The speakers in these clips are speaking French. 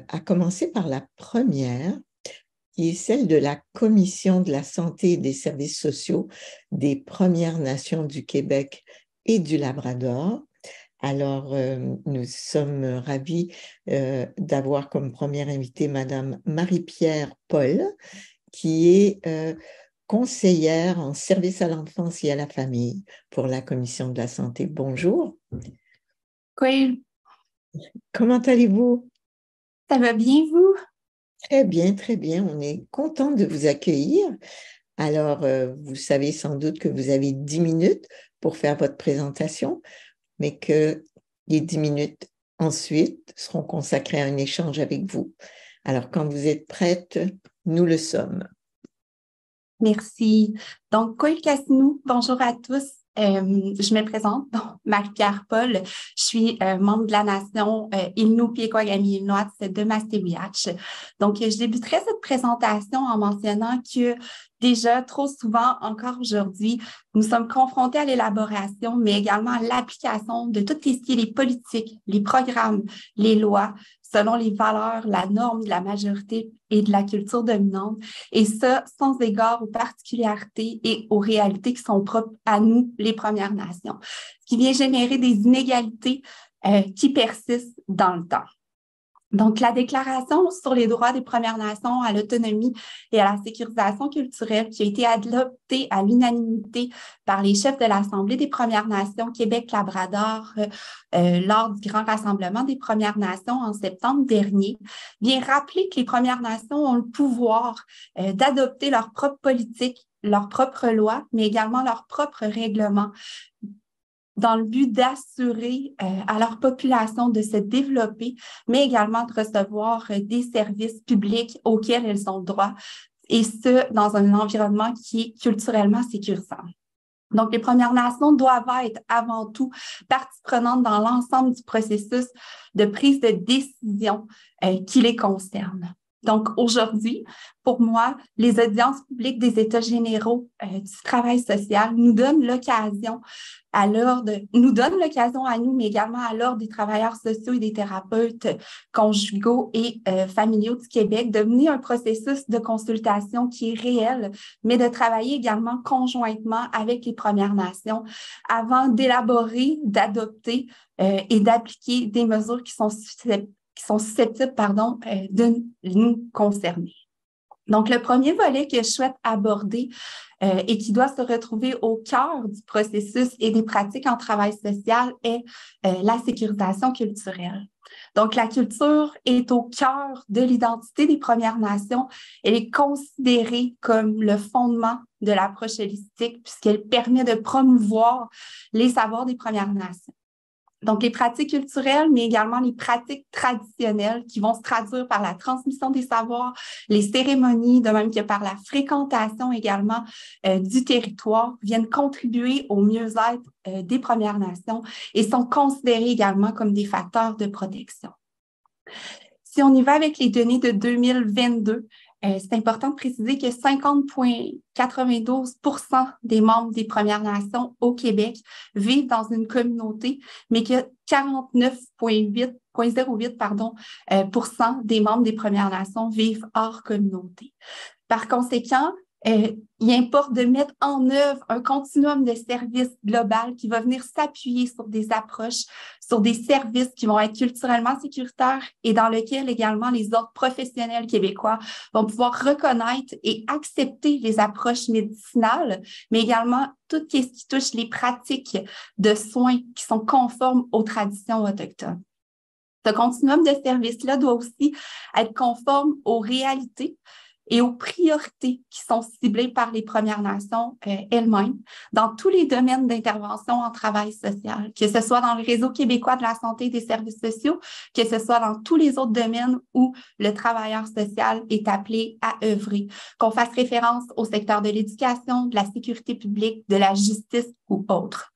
à commencer par la première, qui est celle de la Commission de la santé et des services sociaux des Premières Nations du Québec et du Labrador. Alors, nous sommes ravis d'avoir comme première invitée Madame Marie-Pierre Paul, qui est conseillère en service à l'enfance et à la famille pour la Commission de la santé. Bonjour. Oui. Comment allez-vous? Ça va bien, vous? Très bien, très bien. On est content de vous accueillir. Alors, vous savez sans doute que vous avez 10 minutes pour faire votre présentation, mais que les 10 minutes ensuite seront consacrées à un échange avec vous. Alors, quand vous êtes prête, nous le sommes. Merci. Donc, Koil Cassinou, bonjour à tous. Je me présente, donc, Marie-Pierre Paul. Je suis membre de la nation Innu-Piékouagami-Inuit de Mastéwiach. Donc, je débuterai cette présentation en mentionnant que déjà, trop souvent, encore aujourd'hui, nous sommes confrontés à l'élaboration, mais également à l'application de tout ce qui est les politiques, les programmes, les lois, selon les valeurs, la norme de la majorité et de la culture dominante, et ça, sans égard aux particularités et aux réalités qui sont propres à nous, les Premières Nations, ce qui vient générer des inégalités qui persistent dans le temps. Donc, la Déclaration sur les droits des Premières Nations à l'autonomie et à la sécurisation culturelle qui a été adoptée à l'unanimité par les chefs de l'Assemblée des Premières Nations Québec-Labrador lors du Grand Rassemblement des Premières Nations en septembre dernier, vient rappeler que les Premières Nations ont le pouvoir d'adopter leurs propres politiques, leurs propres lois, mais également leurs propres règlements, dans le but d'assurer à leur population de se développer, mais également de recevoir des services publics auxquels elles ont droit, et ce, dans un environnement qui est culturellement sécurisant. Donc, les Premières Nations doivent être avant tout partie prenante dans l'ensemble du processus de prise de décision qui les concerne. Donc, aujourd'hui, pour moi, les audiences publiques des États généraux du travail social nous donnent l'occasion à nous, mais également à l'Ordre des travailleurs sociaux et des thérapeutes conjugaux et familiaux du Québec, de mener un processus de consultation qui est réel, mais de travailler également conjointement avec les Premières Nations avant d'élaborer, d'adopter et d'appliquer des mesures qui sont susceptibles de nous concerner. Donc, le premier volet que je souhaite aborder et qui doit se retrouver au cœur du processus et des pratiques en travail social est la sécurisation culturelle. Donc, la culture est au cœur de l'identité des Premières Nations. Elle est considérée comme le fondement de l'approche holistique puisqu'elle permet de promouvoir les savoirs des Premières Nations. Donc, les pratiques culturelles, mais également les pratiques traditionnelles qui vont se traduire par la transmission des savoirs, les cérémonies, de même que par la fréquentation également du territoire, viennent contribuer au mieux-être des Premières Nations et sont considérées également comme des facteurs de protection. Si on y va avec les données de 2022, c'est important de préciser que 50,92% des membres des Premières Nations au Québec vivent dans une communauté, mais que 49,08% des membres des Premières Nations vivent hors communauté. Par conséquent, il importe de mettre en œuvre un continuum de services global qui va venir s'appuyer sur des approches, sur des services qui vont être culturellement sécuritaires et dans lequel également les ordres professionnels québécois vont pouvoir reconnaître et accepter les approches médicinales, mais également tout ce qui touche les pratiques de soins qui sont conformes aux traditions autochtones. Ce continuum de services-là doit aussi être conforme aux réalités et aux priorités qui sont ciblées par les Premières Nations elles-mêmes dans tous les domaines d'intervention en travail social, que ce soit dans le Réseau québécois de la santé et des services sociaux, que ce soit dans tous les autres domaines où le travailleur social est appelé à œuvrer, qu'on fasse référence au secteur de l'éducation, de la sécurité publique, de la justice ou autre.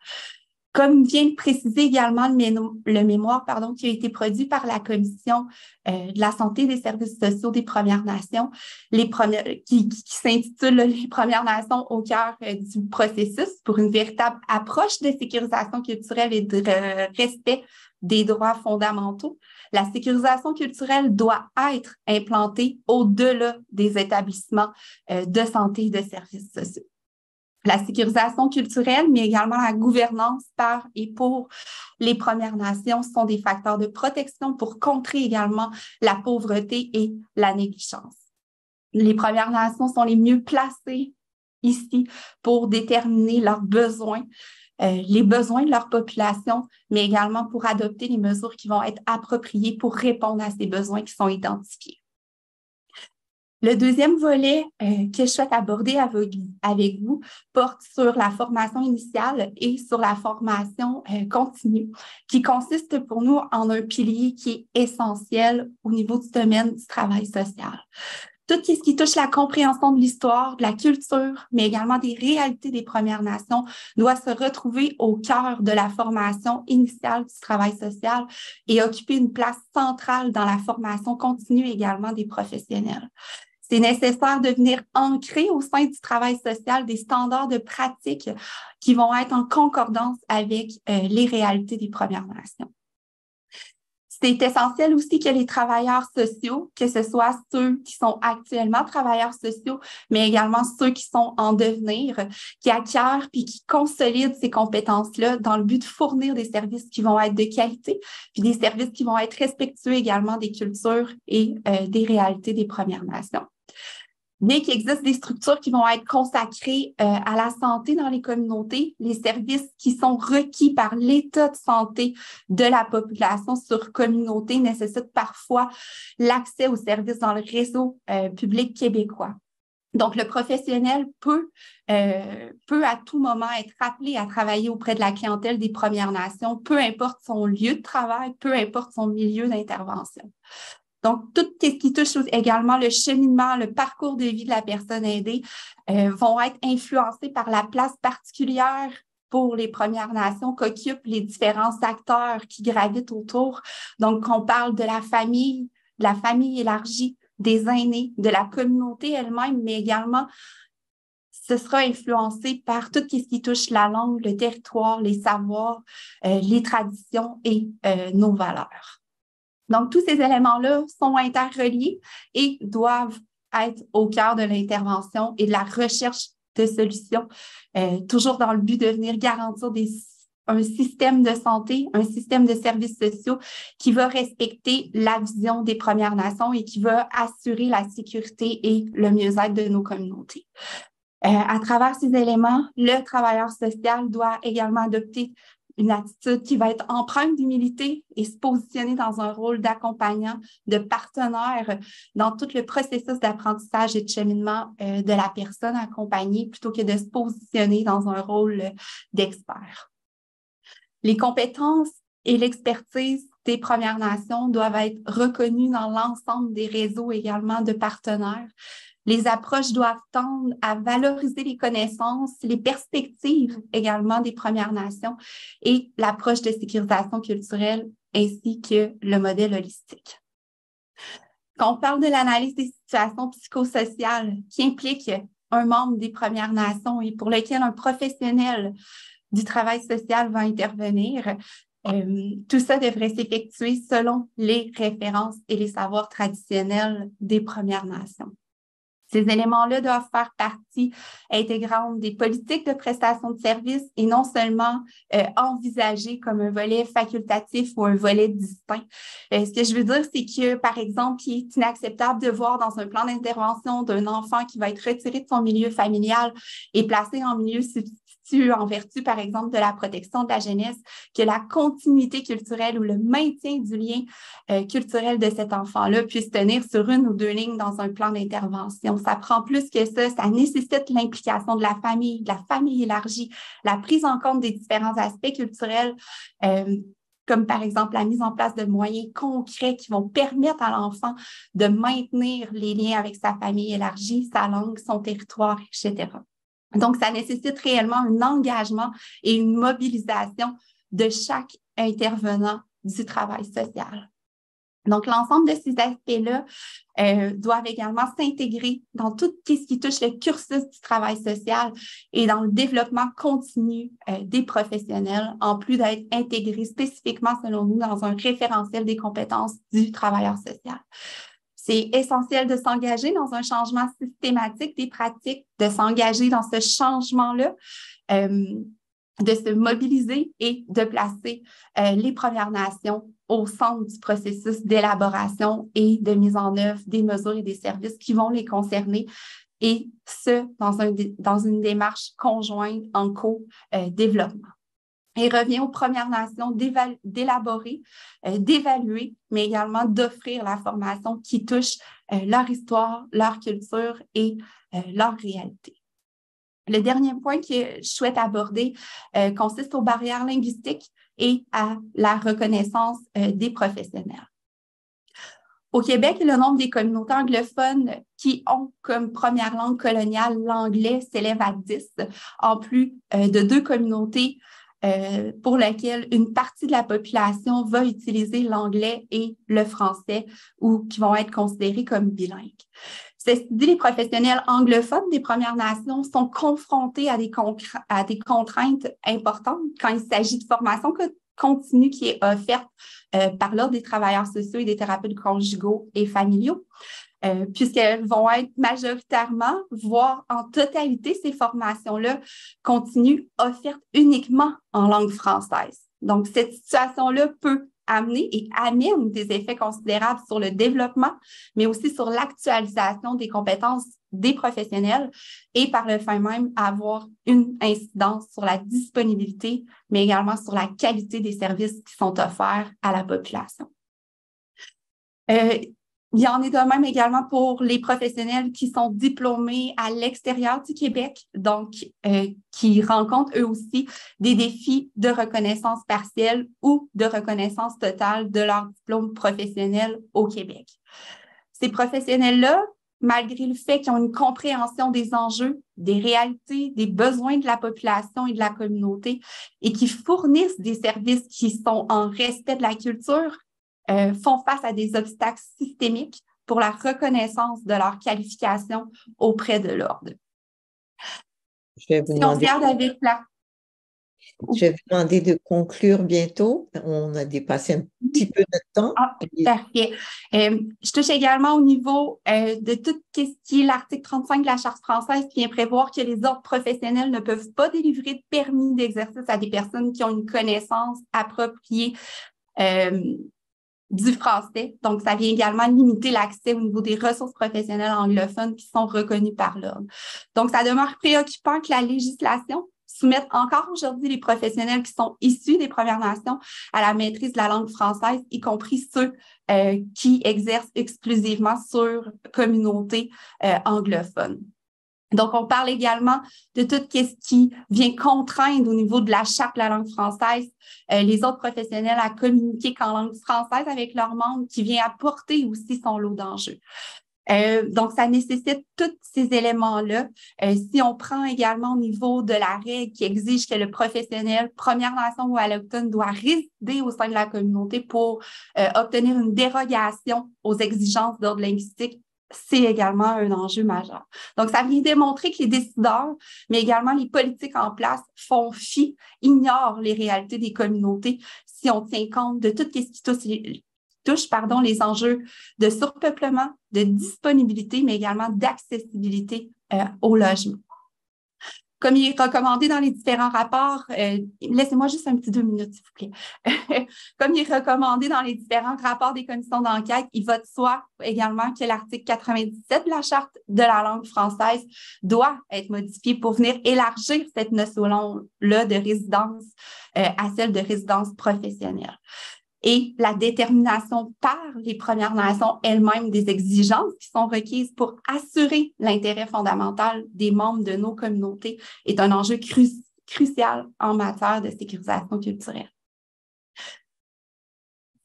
Comme vient de préciser également le mémoire qui a été produit par la Commission de la santé et des services sociaux des Premières Nations, qui s'intitule « Les Premières Nations au cœur du processus pour une véritable approche de sécurisation culturelle et de respect des droits fondamentaux », La sécurisation culturelle doit être implantée au-delà des établissements de santé et de services sociaux. La sécurisation culturelle, mais également la gouvernance par et pour les Premières Nations sont des facteurs de protection pour contrer également la pauvreté et la négligence. Les Premières Nations sont les mieux placées ici pour déterminer leurs besoins, les besoins de leur population, mais également pour adopter les mesures qui vont être appropriées pour répondre à ces besoins qui sont identifiés. Le deuxième volet que je souhaite aborder avec vous porte sur la formation initiale et sur la formation continue, qui consiste pour nous en un pilier qui est essentiel au niveau du domaine du travail social. Tout ce qui touche la compréhension de l'histoire, de la culture, mais également des réalités des Premières Nations, doit se retrouver au cœur de la formation initiale du travail social et occuper une place centrale dans la formation continue également des professionnels. C'est nécessaire de venir ancrer au sein du travail social des standards de pratique qui vont être en concordance avec les réalités des Premières Nations. C'est essentiel aussi que les travailleurs sociaux, que ce soit ceux qui sont actuellement travailleurs sociaux, mais également ceux qui sont en devenir, qui acquièrent puis qui consolident ces compétences-là dans le but de fournir des services qui vont être de qualité, puis des services qui vont être respectueux également des cultures et des réalités des Premières Nations. Bien qu'il existe des structures qui vont être consacrées à la santé dans les communautés, les services qui sont requis par l'état de santé de la population sur communauté nécessitent parfois l'accès aux services dans le réseau public québécois. Donc, le professionnel peut à tout moment être appelé à travailler auprès de la clientèle des Premières Nations, peu importe son lieu de travail, peu importe son milieu d'intervention. Donc, tout ce qui touche également le cheminement, le parcours de vie de la personne aidée vont être influencés par la place particulière pour les Premières Nations qu'occupent les différents acteurs qui gravitent autour. Donc, on parle de la famille élargie, des aînés, de la communauté elle-même, mais également, ce sera influencé par tout ce qui touche la langue, le territoire, les savoirs, les traditions et nos valeurs. Donc, tous ces éléments-là sont interreliés et doivent être au cœur de l'intervention et de la recherche de solutions, toujours dans le but de venir garantir un système de santé, un système de services sociaux qui va respecter la vision des Premières Nations et qui va assurer la sécurité et le mieux-être de nos communautés. À travers ces éléments, le travailleur social doit également adopter une attitude qui va être empreinte d'humilité et se positionner dans un rôle d'accompagnant, de partenaire dans tout le processus d'apprentissage et de cheminement de la personne accompagnée plutôt que de se positionner dans un rôle d'expert. Les compétences et l'expertise des Premières Nations doivent être reconnues dans l'ensemble des réseaux également de partenaires. Les approches doivent tendre à valoriser les connaissances, les perspectives également des Premières Nations et l'approche de sécurisation culturelle ainsi que le modèle holistique. Quand on parle de l'analyse des situations psychosociales qui impliquent un membre des Premières Nations et pour lequel un professionnel du travail social va intervenir, tout ça devrait s'effectuer selon les références et les savoirs traditionnels des Premières Nations. Ces éléments-là doivent faire partie intégrante des politiques de prestation de services et non seulement envisagés comme un volet facultatif ou un volet distinct. Ce que je veux dire, c'est que, par exemple, il est inacceptable de voir dans un plan d'intervention d'un enfant qui va être retiré de son milieu familial et placé en milieu substitut en vertu, par exemple, de la protection de la jeunesse, que la continuité culturelle ou le maintien du lien culturel de cet enfant-là puisse tenir sur une ou deux lignes dans un plan d'intervention. Ça prend plus que ça nécessite l'implication de la famille élargie, la prise en compte des différents aspects culturels, comme par exemple la mise en place de moyens concrets qui vont permettre à l'enfant de maintenir les liens avec sa famille élargie, sa langue, son territoire, etc. Donc, ça nécessite réellement un engagement et une mobilisation de chaque intervenant du travail social. Donc, l'ensemble de ces aspects-là doivent également s'intégrer dans tout ce qui touche le cursus du travail social et dans le développement continu des professionnels, en plus d'être intégrés spécifiquement, selon nous, dans un référentiel des compétences du travailleur social. C'est essentiel de s'engager dans un changement systématique des pratiques, de s'engager dans ce changement-là, de se mobiliser et de placer les Premières Nations au centre du processus d'élaboration et de mise en œuvre des mesures et des services qui vont les concerner, et ce, dans une démarche conjointe en co-développement. Il revient aux Premières Nations d'élaborer, d'évaluer, mais également d'offrir la formation qui touche leur histoire, leur culture et leur réalité. Le dernier point que je souhaite aborder consiste aux barrières linguistiques et à la reconnaissance des professionnels. Au Québec, le nombre des communautés anglophones qui ont comme première langue coloniale l'anglais s'élève à 10, en plus de 2 communautés pour lesquelles une partie de la population va utiliser l'anglais et le français ou qui vont être considérés comme bilingues. Ceci dit, les professionnels anglophones des Premières Nations sont confrontés à des contraintes importantes quand il s'agit de formation continue qui est offerte par l'Ordre des travailleurs sociaux et des thérapeutes conjugaux et familiaux, puisqu'elles vont être majoritairement, voire en totalité, ces formations-là continues offertes uniquement en langue française. Donc, cette situation-là peut amener et amène des effets considérables sur le développement, mais aussi sur l'actualisation des compétences des professionnels et par le fait même avoir une incidence sur la disponibilité, mais également sur la qualité des services qui sont offerts à la population. Il y en est de même également pour les professionnels qui sont diplômés à l'extérieur du Québec, donc qui rencontrent eux aussi des défis de reconnaissance partielle ou de reconnaissance totale de leur diplôme professionnel au Québec. Ces professionnels-là, malgré le fait qu'ils ont une compréhension des enjeux, des réalités, des besoins de la population et de la communauté et qui fournissent des services qui sont en respect de la culture, font face à des obstacles systémiques pour la reconnaissance de leur qualification auprès de l'Ordre. Je vais vous demander de conclure bientôt. On a dépassé un petit peu notre temps. Ah, parfait. Je touche également au niveau de tout ce qui est l'article 35 de la Charte française qui vient prévoir que les ordres professionnels ne peuvent pas délivrer de permis d'exercice à des personnes qui ont une connaissance appropriée du français. Donc, ça vient également limiter l'accès au niveau des ressources professionnelles anglophones qui sont reconnues par l'Ordre. Donc, ça demeure préoccupant que la législation soumette encore aujourd'hui les professionnels qui sont issus des Premières Nations à la maîtrise de la langue française, y compris ceux qui exercent exclusivement sur communautés anglophones. Donc, on parle également de tout ce qui vient contraindre au niveau de la charte de la langue française les autres professionnels à communiquer qu'en langue française avec leurs membres, qui vient apporter aussi son lot d'enjeux. Donc, ça nécessite tous ces éléments-là. Si on prend également au niveau de la règle qui exige que le professionnel, Première Nation ou allochtone, doit résider au sein de la communauté pour obtenir une dérogation aux exigences d'ordre linguistique, c'est également un enjeu majeur. Donc, ça vient démontrer que les décideurs, mais également les politiques en place font fi, ignorent les réalités des communautés si on tient compte de tout ce qui touche les enjeux de surpeuplement, de disponibilité, mais également d'accessibilité au logement. Comme il est recommandé dans les différents rapports, laissez-moi juste un petit 2 minutes, s'il vous plaît. Comme il est recommandé dans les différents rapports des commissions d'enquête, il va de soi également que l'article 97 de la Charte de la langue française doit être modifié pour venir élargir cette notion-là de résidence à celle de résidence professionnelle. Et la détermination par les Premières Nations elles-mêmes des exigences qui sont requises pour assurer l'intérêt fondamental des membres de nos communautés est un enjeu crucial en matière de sécurisation culturelle.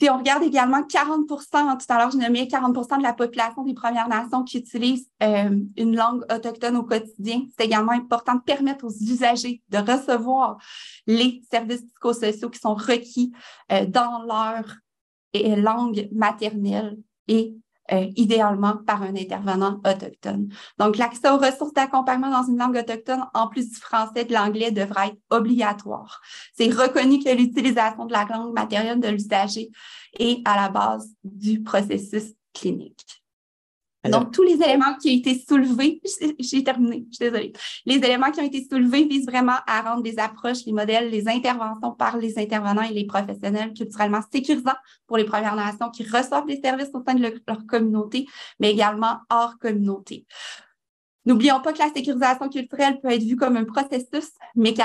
Si on regarde également 40%, tout à l'heure je nommais 40% de la population des Premières Nations qui utilisent une langue autochtone au quotidien, c'est également important de permettre aux usagers de recevoir les services psychosociaux qui sont requis dans leur langue maternelle et idéalement par un intervenant autochtone. Donc, l'accès aux ressources d'accompagnement dans une langue autochtone, en plus du français et de l'anglais, devra être obligatoire. C'est reconnu que l'utilisation de la langue maternelle de l'usager est à la base du processus clinique. Donc, tous les éléments qui ont été soulevés, j'ai terminé, je suis désolée. Les éléments qui ont été soulevés visent vraiment à rendre les approches, les modèles, les interventions par les intervenants et les professionnels culturellement sécurisants pour les Premières Nations qui reçoivent des services au sein de leur communauté, mais également hors communauté. N'oublions pas que la sécurisation culturelle peut être vue comme un processus, mais que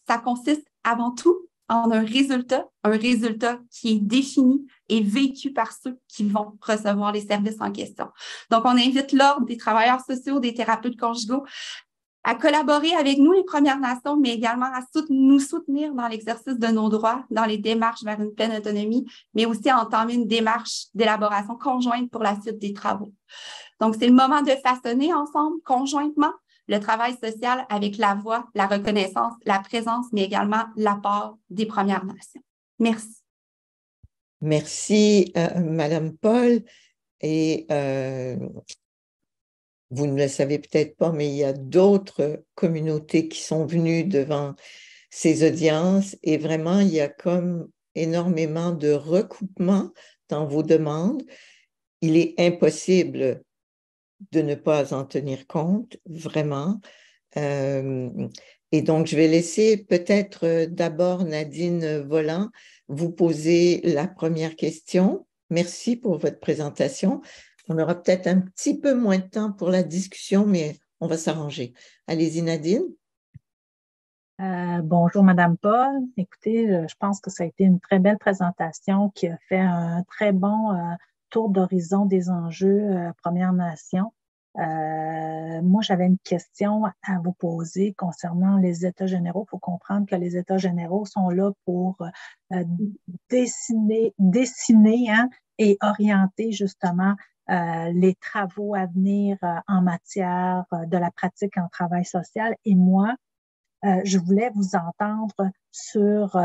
ça consiste avant tout en un résultat qui est défini et vécu par ceux qui vont recevoir les services en question. Donc, on invite l'Ordre des travailleurs sociaux, des thérapeutes conjugaux à collaborer avec nous, les Premières Nations, mais également à nous soutenir dans l'exercice de nos droits, dans les démarches vers une pleine autonomie, mais aussi à entamer une démarche d'élaboration conjointe pour la suite des travaux. Donc, c'est le moment de façonner ensemble, conjointement, le travail social avec la voix, la reconnaissance, la présence, mais également l'apport des Premières Nations. Merci. Merci, Madame Paul. Et vous ne le savez peut-être pas, mais il y a d'autres communautés qui sont venues devant ces audiences et vraiment, il y a comme énormément de recoupement dans vos demandes. Il est impossible de ne pas en tenir compte, vraiment. Et donc, je vais laisser peut-être d'abord Nadine Voland vous poser la première question. Merci pour votre présentation. On aura peut-être un petit peu moins de temps pour la discussion, mais on va s'arranger. Allez-y, Nadine. Bonjour, Madame Paul. Écoutez, je pense que ça a été une très belle présentation qui a fait un très bon tour d'horizon des enjeux Premières Nations. Moi, j'avais une question à vous poser concernant les États généraux. Il faut comprendre que les États généraux sont là pour dessiner et orienter justement les travaux à venir en matière de la pratique en travail social. Et moi, je voulais vous entendre sur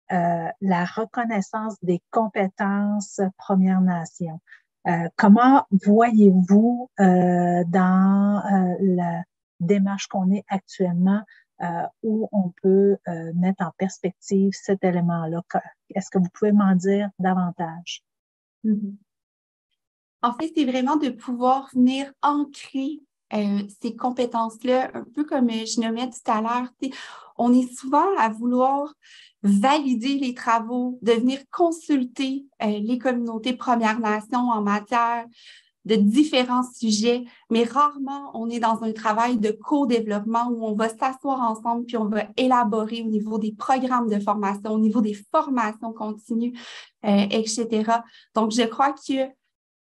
la reconnaissance des compétences Premières Nations. Comment voyez-vous dans la démarche qu'on est actuellement où on peut mettre en perspective cet élément-là? Est-ce que vous pouvez m'en dire davantage? Mm-hmm. En fait, c'est vraiment de pouvoir venir ancrer ces compétences-là, un peu comme je nommais tout à l'heure. On est souvent à vouloir valider les travaux, de venir consulter les communautés Premières Nations en matière de différents sujets, mais rarement on est dans un travail de co-développement où on va s'asseoir ensemble puis on va élaborer au niveau des programmes de formation, au niveau des formations continues, etc. Donc, je crois que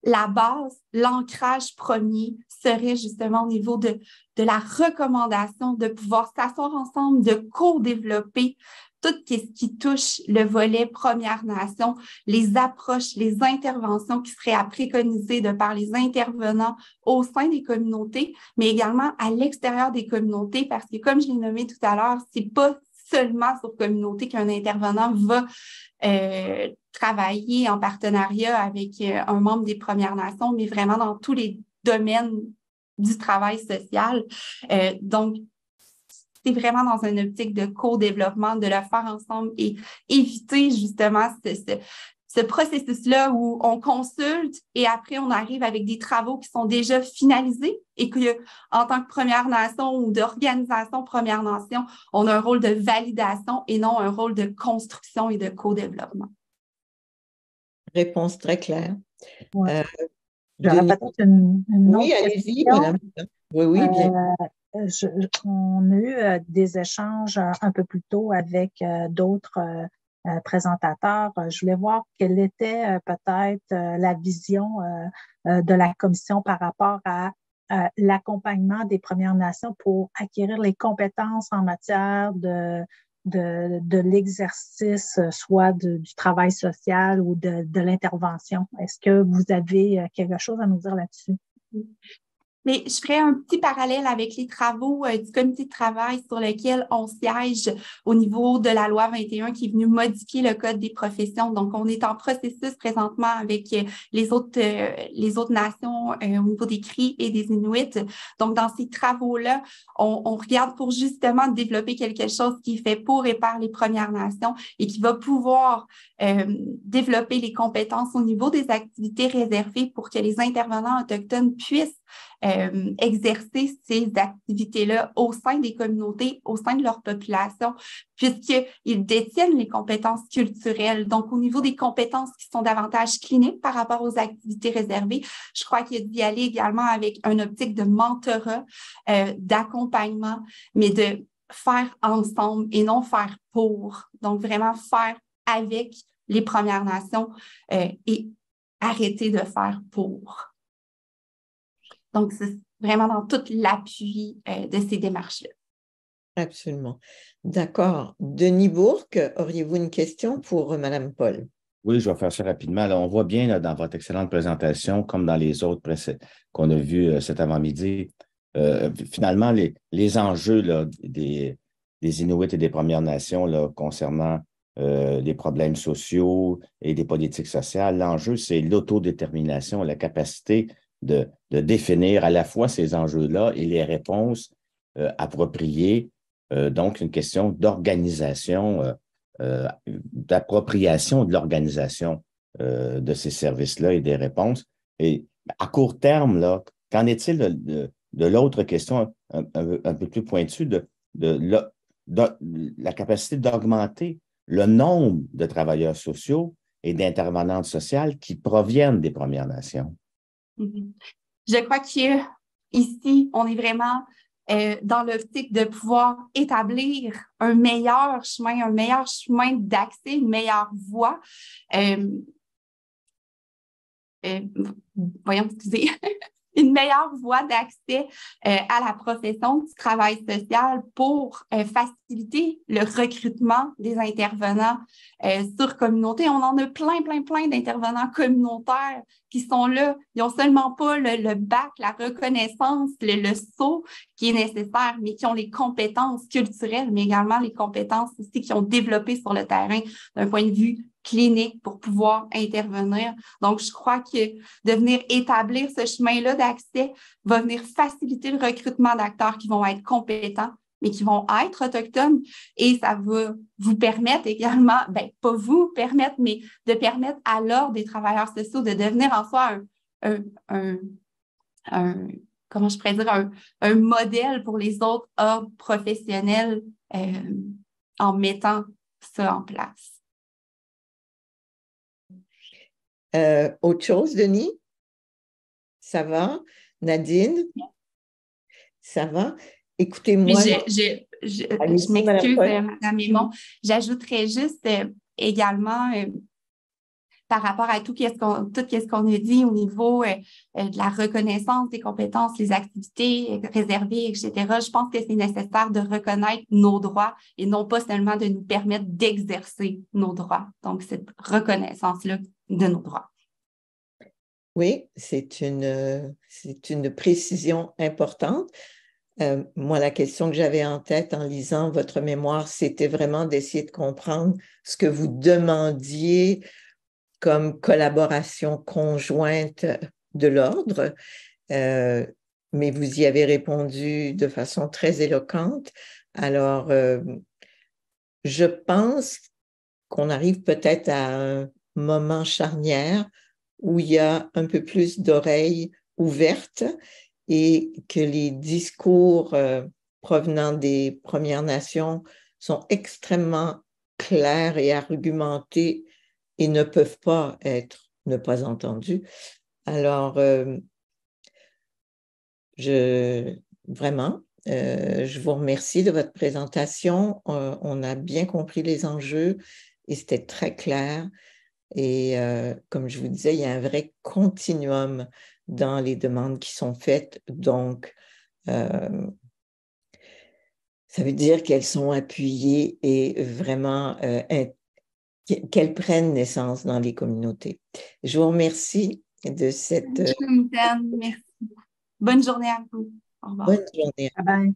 la base, l'ancrage premier serait justement au niveau de la recommandation de pouvoir s'asseoir ensemble, de co-développer tout ce qui touche le volet Premières Nations, les approches, les interventions qui seraient à préconiser de par les intervenants au sein des communautés, mais également à l'extérieur des communautés, parce que comme je l'ai nommé tout à l'heure, c'est pas seulement sur communauté qu'un intervenant va travailler en partenariat avec un membre des Premières Nations, mais vraiment dans tous les domaines du travail social. Donc, c'est vraiment dans une optique de co-développement, de le faire ensemble et éviter justement ce processus-là où on consulte et après on arrive avec des travaux qui sont déjà finalisés et qu'en tant que Première Nation ou d'organisation Première Nation, on a un rôle de validation et non un rôle de construction et de co-développement. Réponse très claire. Ouais. J'aurais peut-être une autre oui, allez-y, question. madame. Oui, bien. On a eu des échanges un peu plus tôt avec d'autres présentateurs. Je voulais voir quelle était peut-être la vision de la Commission par rapport à l'accompagnement des Premières Nations pour acquérir les compétences en matière de l'exercice, soit du travail social ou de l'intervention. Est-ce que vous avez quelque chose à nous dire là-dessus? Mais je ferai un petit parallèle avec les travaux du comité de travail sur lequel on siège au niveau de la loi 21 qui est venue modifier le code des professions. Donc, on est en processus présentement avec les autres nations au niveau des Cris et des Inuits. Donc, dans ces travaux-là, on regarde pour justement développer quelque chose qui est fait pour et par les Premières Nations et qui va pouvoir développer les compétences au niveau des activités réservées pour que les intervenants autochtones puissent exercer ces activités-là au sein des communautés, au sein de leur population, puisqu'ils détiennent les compétences culturelles. Donc, au niveau des compétences qui sont davantage cliniques par rapport aux activités réservées, je crois qu'il y a d'y aller également avec une optique de mentorat, d'accompagnement, mais de faire ensemble et non faire pour. Donc, vraiment faire avec les Premières Nations et arrêter de faire pour. Donc, c'est vraiment dans tout l'appui de ces démarches-là. Absolument. D'accord. Denis Bourque, auriez-vous une question pour Mme Paul? Oui, je vais faire ça rapidement. Là, on voit bien là, dans votre excellente présentation, comme dans les autres qu'on a vus cet avant-midi, finalement, les enjeux là, des Inuits et des Premières Nations là, concernant les problèmes sociaux et des politiques sociales, l'enjeu, c'est l'autodétermination, la capacité de définir à la fois ces enjeux-là et les réponses appropriées. Donc, une question d'organisation, d'appropriation de l'organisation de ces services-là et des réponses. Et à court terme, là, qu'en est-il de l'autre question un peu plus pointue de la capacité d'augmenter le nombre de travailleurs sociaux et d'intervenantes sociales qui proviennent des Premières Nations? Je crois qu'ici, on est vraiment dans l'optique de pouvoir établir un meilleur chemin d'accès, une meilleure voie. Excusez. Une meilleure voie d'accès à la profession du travail social pour faciliter le recrutement des intervenants sur communauté. On en a plein d'intervenants communautaires qui sont là. Ils n'ont seulement pas le bac, la reconnaissance, le saut qui est nécessaire, mais qui ont les compétences culturelles, mais également les compétences aussi qui ont développé sur le terrain d'un point de vue clinique pour pouvoir intervenir. Donc, je crois que de venir établir ce chemin-là d'accès va venir faciliter le recrutement d'acteurs qui vont être compétents, mais qui vont être autochtones. Et ça va vous permettre également, pas vous permettre, mais de permettre à l'ordre des travailleurs sociaux de devenir en soi comment je pourrais dire, un modèle pour les autres ordres professionnels en mettant ça en place. Autre chose, Denis? Ça va? Nadine? Ça va? Écoutez-moi. Je m'excuse, Madame Mémon. J'ajouterais juste également par rapport à tout ce qu'on a dit au niveau de la reconnaissance des compétences, les activités réservées, etc. Je pense que c'est nécessaire de reconnaître nos droits et non pas seulement de nous permettre d'exercer nos droits. Donc, cette reconnaissance-là de nos droits. Oui, c'est une précision importante. Moi, la question que j'avais en tête en lisant votre mémoire, c'était vraiment d'essayer de comprendre ce que vous demandiez comme collaboration conjointe de l'ordre, mais vous y avez répondu de façon très éloquente. Alors, je pense qu'on arrive peut-être à un moment charnière où il y a un peu plus d'oreilles ouvertes et que les discours provenant des Premières Nations sont extrêmement clairs et argumentés et ne peuvent pas être ne pas entendus. Alors, vraiment, je vous remercie de votre présentation. On a bien compris les enjeux et c'était très clair. Et comme je vous disais, il y a un vrai continuum dans les demandes qui sont faites. Donc, ça veut dire qu'elles sont appuyées et vraiment qu'elles prennent naissance dans les communautés. Je vous remercie de cette... Merci. Bonne journée à vous. Au revoir. Bonne journée. Bye bye.